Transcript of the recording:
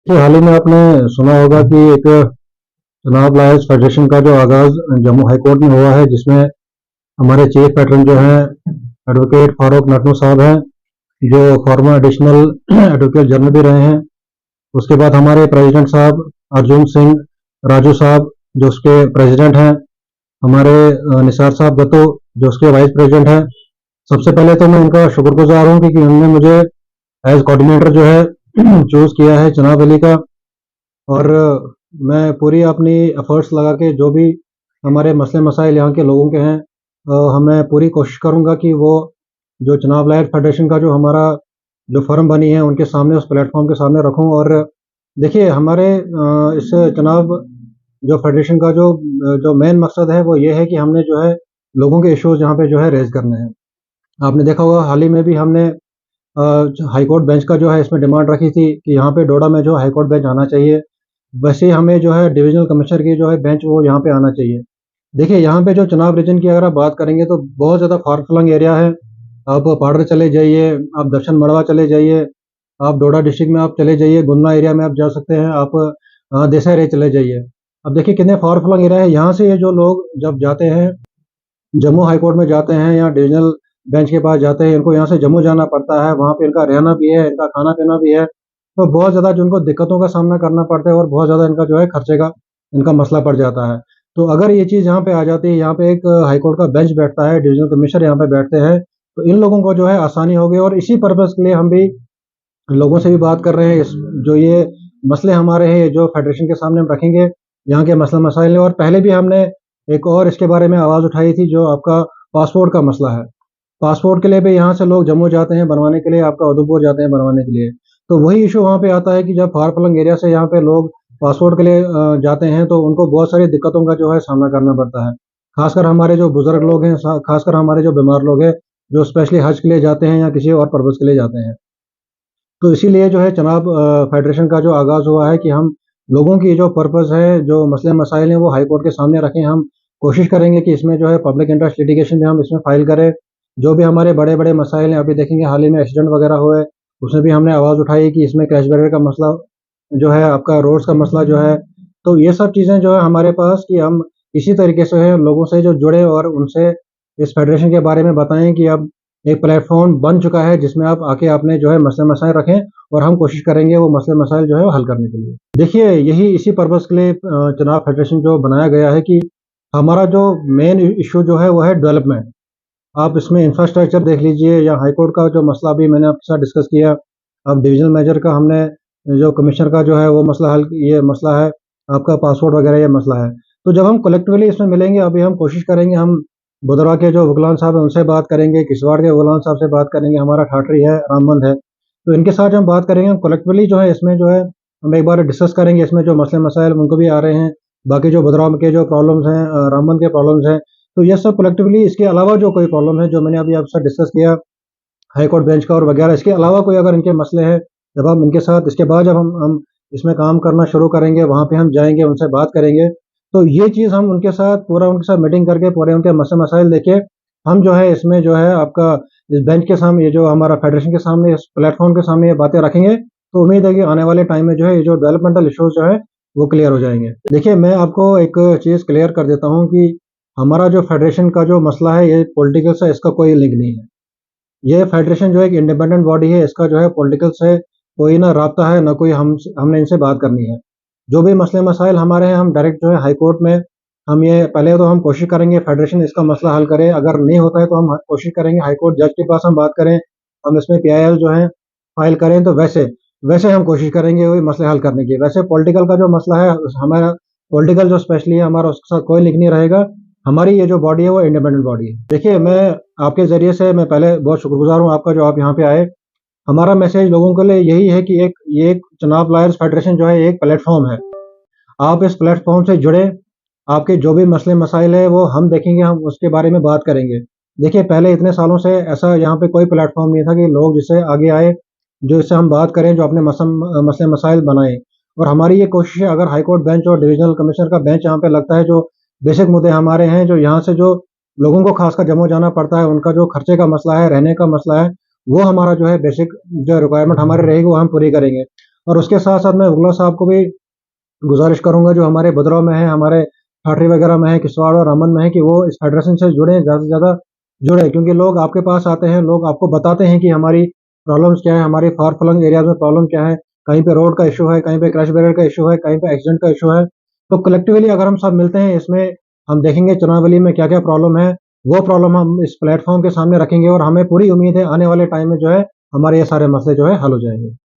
तो हाल ही में आपने सुना होगा कि एक चुनाव लायर्स फेडरेशन का जो आगाज जम्मू हाई कोर्ट में हुआ है, जिसमें हमारे चीफ पैटर्न जो हैं एडवोकेट फारूक नटनू साहब हैं, जो फॉर्मर एडिशनल एडवोकेट जनरल भी रहे हैं। उसके बाद हमारे प्रेसिडेंट साहब अर्जुन सिंह राजू साहब, जो उसके प्रेसिडेंट हैं। हमारे निसार साहब दत्तो, जो उसके वाइस प्रेसिडेंट हैं। सबसे पहले तो मैं इनका शुक्रगुजार हूँ कि उन्होंने मुझे एज कोऑर्डिनेटर जो है चूज किया है चुनाव वैली का। और मैं पूरी अपनी एफर्ट्स लगा के जो भी हमारे मसले मसाइल यहाँ के लोगों के हैं, हमें पूरी कोशिश करूँगा कि वो जो चुनाव लायर फेडरेशन का जो हमारा जो फर्म बनी है उनके सामने, उस प्लेटफॉर्म के सामने रखूँ। और देखिए, हमारे इस चुनाव जो फेडरेशन का जो मेन मकसद है वो ये है कि हमने जो है लोगों के इश्यूज यहाँ पे जो है रेज करने हैं। आपने देखा होगा हाल ही में भी हमने हाई कोर्ट बेंच का जो है इसमें डिमांड रखी थी कि यहाँ पे डोडा में जो हाई कोर्ट बेंच आना चाहिए। वैसे ही हमें जो है डिविजनल कमिश्नर की जो है बेंच वो यहाँ पे आना चाहिए। देखिए, यहाँ पे जो चुनाव रीजन की अगर आप बात करेंगे तो बहुत ज़्यादा फार फ्लंग एरिया है। आप पाडर चले जाइए, आप दर्शन मड़वा चले जाइए, आप डोडा डिस्ट्रिक्ट में आप चले जाइए, गुन्ना एरिया में आप जा सकते हैं, आप देसाई रे चले जाइए। अब देखिए कितने फार फ्लंग एरिया है। यहाँ से ये जो लोग जब जाते हैं जम्मू हाई कोर्ट में जाते हैं या डिविजनल बेंच के पास जाते हैं, इनको यहाँ से जम्मू जाना पड़ता है, वहाँ पे इनका रहना भी है, इनका खाना पीना भी है। तो बहुत ज़्यादा जो इनको दिक्कतों का सामना करना पड़ता है और बहुत ज़्यादा इनका जो है खर्चे का इनका मसला पड़ जाता है। तो अगर ये चीज़ यहाँ पे आ जाती है, यहाँ पे एक हाई कोर्ट का बेंच बैठता है, डिविजनल कमिश्नर यहाँ पे बैठते हैं, तो इन लोगों को जो है आसानी होगी। और इसी पर्पज़ के लिए हम भी लोगों से भी बात कर रहे हैं। जो ये मसले हमारे हैं, जो फेडरेशन के सामने हम रखेंगे, यहाँ के मसला मसाइल हैं। और पहले भी हमने एक और इसके बारे में आवाज़ उठाई थी, जो आपका पासपोर्ट का मसला है। पासपोर्ट के लिए भी यहाँ से लोग जम्मू जाते हैं बनवाने के लिए, आपका उधमपुर जाते हैं बनवाने के लिए। तो वही इशू वहाँ पे आता है कि जब फार फ्लंग एरिया से यहाँ पे लोग पासपोर्ट के लिए जाते हैं, तो उनको बहुत सारी दिक्कतों का जो है सामना करना पड़ता है। खासकर हमारे जो बुजुर्ग लोग हैं, खासकर हमारे जो बीमार लोग हैं, जो स्पेशली हज के लिए जाते हैं या किसी और पर्पज़ के लिए जाते हैं। तो इसीलिए जो है चुनाव फेडरेशन का जो आगाज़ हुआ है कि हम लोगों की जो पर्पज़ है, जो मसले मसाइल हैं, वो हाई कोर्ट के सामने रखें। हम कोशिश करेंगे कि इसमें जो है पब्लिक इंटरेस्ट लिटिगेशन भी हम इसमें फ़ाइल करें। जो भी हमारे बड़े-बड़े मसाइल हैं, अभी देखेंगे हाल ही में एक्सीडेंट वगैरह हुए, उसमें भी हमने आवाज़ उठाई कि इसमें क्रैश बैरियर का मसला जो है, आपका रोड्स का मसला जो है। तो ये सब चीज़ें जो है हमारे पास कि हम इसी तरीके से है लोगों से जो जुड़े और उनसे इस फेडरेशन के बारे में बताएँ कि अब एक प्लेटफ़ॉर्म बन चुका है, जिसमें आप आके आपने जो है मसले मसाइल रखें और हम कोशिश करेंगे वो मसले मसाइल जो है वो हल करने के लिए। देखिए, यही इसी पर्पज़ के लिए चुनाव फेडरेशन जो बनाया गया है कि हमारा जो मेन इश्यू जो है वो है डेवलपमेंट। आप इसमें इंफ्रास्ट्रक्चर देख लीजिए या हाई कोर्ट का जो मसला अभी मैंने आपके साथ डिस्कस किया। अब डिविजनल मेजर का हमने जो कमिश्नर का जो है वो मसला हल, ये मसला है, आपका पासपोर्ट वगैरह ये मसला है। तो जब हम कलेक्टिवली इसमें मिलेंगे, अभी हम कोशिश करेंगे, हम बुधरा के जो वकलान साहब हैं उनसे बात करेंगे, किसवाड़ के वकलान साहब से बात करेंगे, हमारा ठाठरी है, रामबंध है। तो इनके साथ जब हम बात करेंगे, हम कलेक्टिवली जो है इसमें जो है हम एक बार डिस्कस करेंगे, इसमें जो मसले मसाइल उनको भी आ रहे हैं, बाकी जो बुधरा के जो प्रॉब्लम्स हैं, रामबंध के प्रॉब्लम्स हैं, तो ये सब कलेक्टिवली, इसके अलावा जो कोई प्रॉब्लम है जो मैंने अभी आपसे डिस्कस किया हाई कोर्ट बेंच का और वगैरह, इसके अलावा कोई अगर इनके मसले हैं, जब हम इनके साथ इसके बाद जब हम इसमें काम करना शुरू करेंगे, वहाँ पे हम जाएँगे, उनसे बात करेंगे। तो ये चीज़ हम उनके साथ पूरा उनके साथ मीटिंग करके पूरे उनके मसले मसाइल देके हम जो है इसमें जो है आपका इस बेंच के सामने, ये जो हमारा फेडरेशन के सामने, इस प्लेटफ़ॉर्म के सामने ये बातें रखेंगे, तो उम्मीद है कि आने वाले टाइम में जो है ये जो डेवलपमेंटल इश्यूज़ जो है वो क्लियर हो जाएँगे। देखिए, मैं आपको एक चीज़ क्लियर कर देता हूँ कि हमारा जो फेडरेशन का जो मसला है, ये पॉलिटिकल से इसका कोई लिंक नहीं है। ये फेडरेशन जो है एक इंडिपेंडेंट बॉडी है, इसका जो है पॉलिटिकल से कोई ना राब्ता है, ना कोई हमने इनसे बात करनी है। जो भी मसले मसाइल हमारे हैं, हम डायरेक्ट जो है हाई कोर्ट में हम ये पहले तो हम कोशिश करेंगे फेडरेशन इसका मसला हल करे। अगर नहीं होता है तो हम कोशिश करेंगे हाई कोर्ट जज के पास हम बात करें, हम इसमें पीआईएल जो है फाइल करें। तो वैसे वैसे हम कोशिश करेंगे वही मसले हल करने की। वैसे पॉलिटिकल का जो मसला है, हमारा पॉलिटिकल जो स्पेशली है हमारा, उसके साथ कोई लिंक नहीं रहेगा। हमारी ये जो बॉडी है वो इंडिपेंडेंट बॉडी है। देखिए, मैं आपके ज़रिए से मैं पहले बहुत शुक्रगुज़ार हूँ आपका, जो आप यहाँ पे आए। हमारा मैसेज लोगों के लिए यही है कि ये एक चुनाव लॉयर्स फेडरेशन जो है एक प्लेटफ़ॉर्म है। आप इस प्लेटफ़ॉर्म से जुड़े, आपके जो भी मसले मसाइल हैं वो हम देखेंगे, हम उसके बारे में बात करेंगे। देखिए, पहले इतने सालों से ऐसा यहाँ पे कोई प्लेटफ़ॉर्म नहीं था कि लोग जिससे आगे आए, जो इससे हम बात करें, जो अपने मसले मसाइल बनाएँ। और हमारी ये कोशिश है, अगर हाई कोर्ट बेंच और डिविज़नल कमिश्नर का बेंच यहाँ पे लगता है, जो बेसिक मुद्दे हमारे हैं, जो यहाँ से जो लोगों को खासकर जम्मू जाना पड़ता है, उनका जो खर्चे का मसला है, रहने का मसला है, वो हमारा जो है बेसिक जो रिक्वायरमेंट हमारी रहेगी वो हम पूरी करेंगे। और उसके साथ साथ मैं उगला साहब को भी गुजारिश करूंगा, जो हमारे भद्रवाह में है, हमारे ठाठरी वगैरह में है, किश्तवाड़ और रामबन में है, कि वो इस फेडरेशन से जुड़े, ज़्यादा से ज़्यादा जुड़े, क्योंकि लोग आपके पास आते हैं, लोग आपको बताते हैं कि हमारी प्रॉब्लम्स क्या है, हमारी फार फ्लंग एरियाज में प्रॉब्लम क्या है, कहीं पे रोड का इशू है, कहीं पे क्रैश बैरियर का इशू है, कहीं पे एक्सीडेंट का इशू है। तो कलेक्टिवली अगर हम सब मिलते हैं इसमें, हम देखेंगे चुनावली में क्या क्या प्रॉब्लम है, वो प्रॉब्लम हम इस प्लेटफॉर्म के सामने रखेंगे और हमें पूरी उम्मीद है आने वाले टाइम में जो है हमारे ये सारे मसले जो है हल हो जाएंगे।